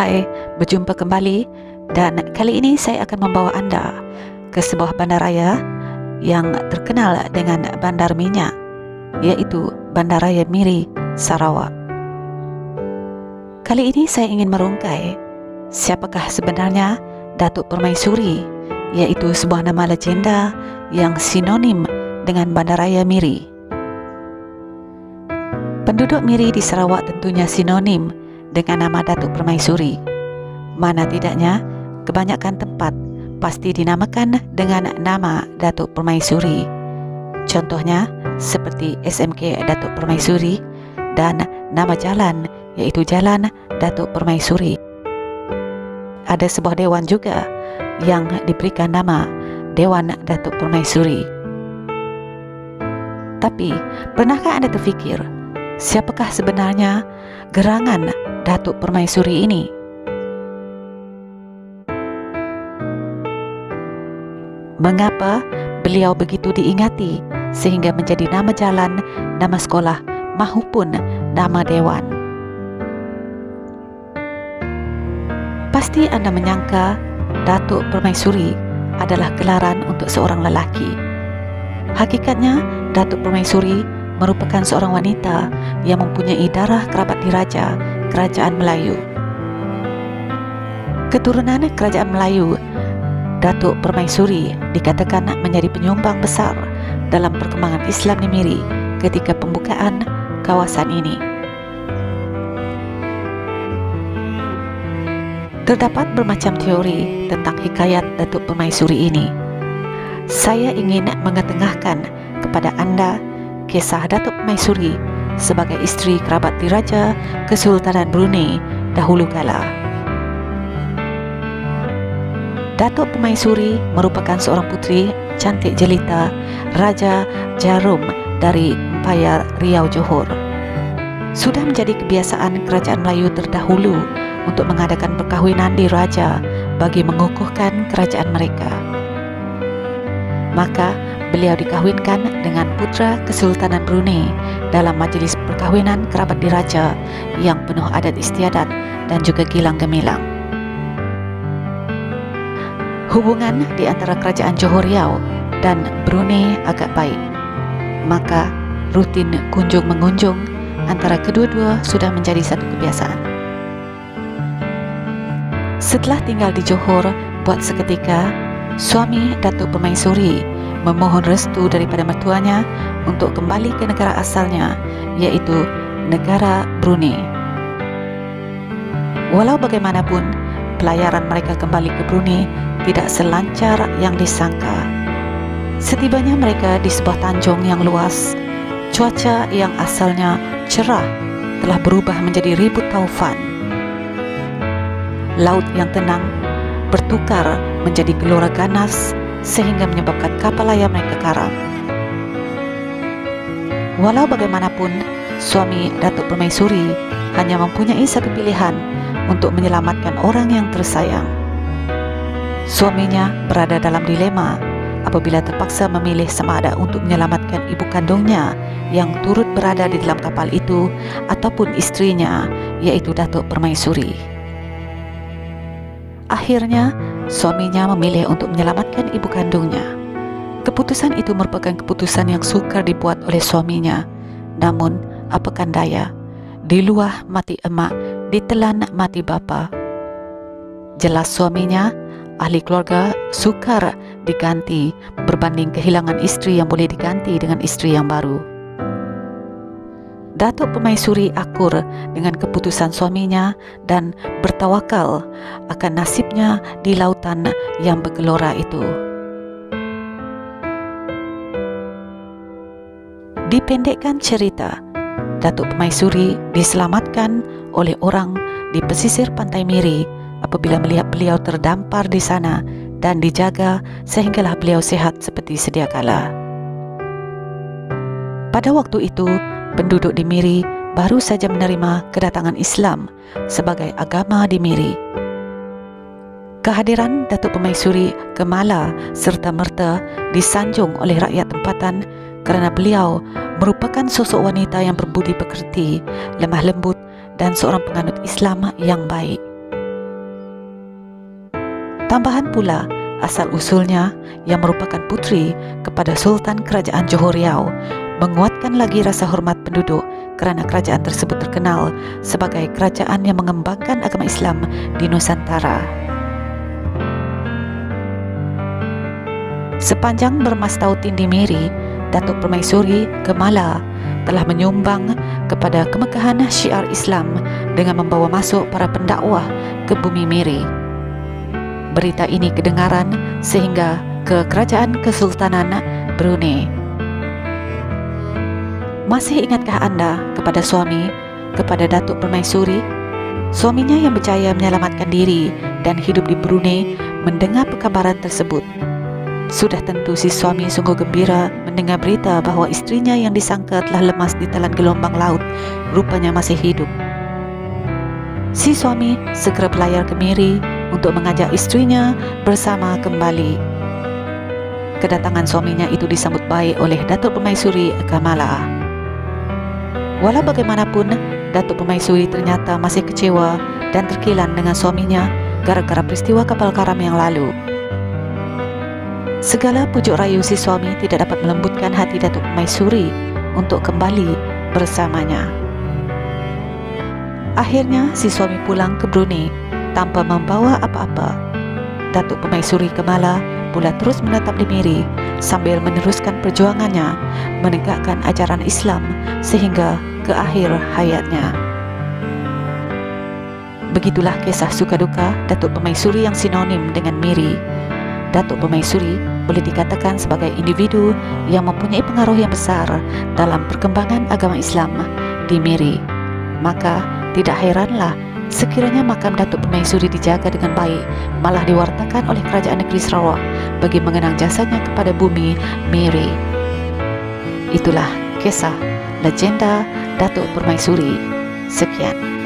Hai, berjumpa kembali dan kali ini saya akan membawa Anda ke sebuah bandaraya yang terkenal dengan bandar minyak, yaitu Bandaraya Miri, Sarawak. Kali ini saya ingin merungkai siapakah sebenarnya Datuk Permaisuri, yaitu sebuah nama legenda yang sinonim dengan Bandaraya Miri. Penduduk Miri di Sarawak tentunya sinonim dengan nama Datuk Permaisuri. Mana tidaknya, kebanyakan tempat pasti dinamakan dengan nama Datuk Permaisuri. Contohnya seperti SMK Datuk Permaisuri dan nama jalan yaitu Jalan Datuk Permaisuri. Ada sebuah dewan juga yang diberikan nama Dewan Datuk Permaisuri. Tapi, pernahkah Anda terfikir siapakah sebenarnya gerangan Datuk Permaisuri ini? Mengapa beliau begitu diingati sehingga menjadi nama jalan, nama sekolah mahupun nama dewan? Pasti Anda menyangka Datuk Permaisuri adalah gelaran untuk seorang lelaki. Hakikatnya, Datuk Permaisuri merupakan seorang wanita yang mempunyai darah kerabat diraja Kerajaan Melayu. Keturunan Kerajaan Melayu, Datuk Permaisuri dikatakan menjadi penyumbang besar dalam perkembangan Islam di Miri ketika pembukaan kawasan ini. Terdapat bermacam teori tentang hikayat Datuk Permaisuri ini. Saya ingin mengetengahkan kepada Anda kisah Datuk Permaisuri sebagai isteri kerabat diraja Kesultanan Brunei dahulu kala. Datuk Permaisuri merupakan seorang puteri cantik jelita Raja Jarum dari Empayar Riau Johor. Sudah menjadi kebiasaan kerajaan Melayu terdahulu untuk mengadakan perkahwinan di raja bagi mengukuhkan kerajaan mereka. Maka beliau dikahwinkan dengan putra Kesultanan Brunei dalam majlis perkahwinan kerabat diraja yang penuh adat istiadat dan juga gilang gemilang. Hubungan di antara kerajaan Johor Riau dan Brunei agak baik, maka rutin kunjung-mengunjung antara kedua-dua sudah menjadi satu kebiasaan. Setelah tinggal di Johor buat seketika, suami Datuk Permaisuri memohon restu daripada mertuanya untuk kembali ke negara asalnya, yaitu negara Brunei. Walau bagaimanapun, pelayaran mereka kembali ke Brunei tidak selancar yang disangka. Setibanya mereka di sebuah tanjung yang luas, cuaca yang asalnya cerah telah berubah menjadi ribut taufan. Laut yang tenang bertukar menjadi gelora ganas sehingga menyebabkan kapal layar mereka karam. Walau bagaimanapun, suami Datuk Permaisuri hanya mempunyai satu pilihan untuk menyelamatkan orang yang tersayang. Suaminya berada dalam dilema apabila terpaksa memilih sama ada untuk menyelamatkan ibu kandungnya yang turut berada di dalam kapal itu ataupun istrinya, yaitu Datuk Permaisuri. Akhirnya, suaminya memilih untuk menyelamatkan ibu kandungnya. Keputusan itu merupakan keputusan yang sukar dibuat oleh suaminya. Namun, apakan daya, diluah mati emak, ditelan mati bapa. Jelas suaminya, ahli keluarga, sukar diganti berbanding kehilangan istri yang boleh diganti dengan istri yang baru. Datuk Permaisuri akur dengan keputusan suaminya dan bertawakal akan nasibnya di lautan yang bergelora itu. Dipendekkan cerita, Datuk Permaisuri diselamatkan oleh orang di pesisir pantai Miri apabila melihat beliau terdampar di sana dan dijaga sehinggalah beliau sehat seperti sedia kala. Pada waktu itu, penduduk di Miri baru saja menerima kedatangan Islam sebagai agama di Miri. Kehadiran Datuk Permaisuri Kemala serta-merta disanjung oleh rakyat tempatan kerana beliau merupakan sosok wanita yang berbudi pekerti, lemah lembut dan seorang penganut Islam yang baik. Tambahan pula, asal-usulnya yang merupakan putri kepada Sultan Kerajaan Johor Riau menguatkan lagi rasa hormat penduduk kerana kerajaan tersebut terkenal sebagai kerajaan yang mengembangkan agama Islam di Nusantara. Sepanjang bermastau tindi Miri, Datuk Permaisuri Gemala telah menyumbang kepada kemegahan syiar Islam dengan membawa masuk para pendakwah ke bumi Miri. Berita ini kedengaran sehingga ke Kerajaan Kesultanan Brunei. Masih ingatkah anda kepada suami, kepada Datuk Permaisuri? Suaminya yang berjaya menyelamatkan diri dan hidup di Brunei mendengar perkabaran tersebut. Sudah tentu si suami sungguh gembira mendengar berita bahawa istrinya yang disangka telah lemas di telan gelombang laut rupanya masih hidup. Si suami segera berlayar ke Miri untuk mengajak istrinya bersama kembali. Kedatangan suaminya itu disambut baik oleh Datuk Permaisuri Gemala. Walau bagaimanapun, Datuk Permaisuri ternyata masih kecewa dan terkilan dengan suaminya gara-gara peristiwa kapal karam yang lalu. Segala pujuk rayu si suami tidak dapat melembutkan hati Datuk Permaisuri untuk kembali bersamanya. Akhirnya si suami pulang ke Brunei tanpa membawa apa-apa. Datuk Permaisuri Gemala pula terus menetap di Miri sambil meneruskan perjuangannya menegakkan ajaran Islam sehingga ke akhir hayatnya. Begitulah kisah suka duka Datuk Permaisuri yang sinonim dengan Miri. Datuk Permaisuri boleh dikatakan sebagai individu yang mempunyai pengaruh yang besar dalam perkembangan agama Islam di Miri. Maka tidak heranlah sekiranya makam Datuk Permaisuri dijaga dengan baik, malah diwartakan oleh Kerajaan Negeri Sarawak bagi mengenang jasanya kepada bumi Miri. Itulah kisah legenda Datuk Permaisuri. Sekian.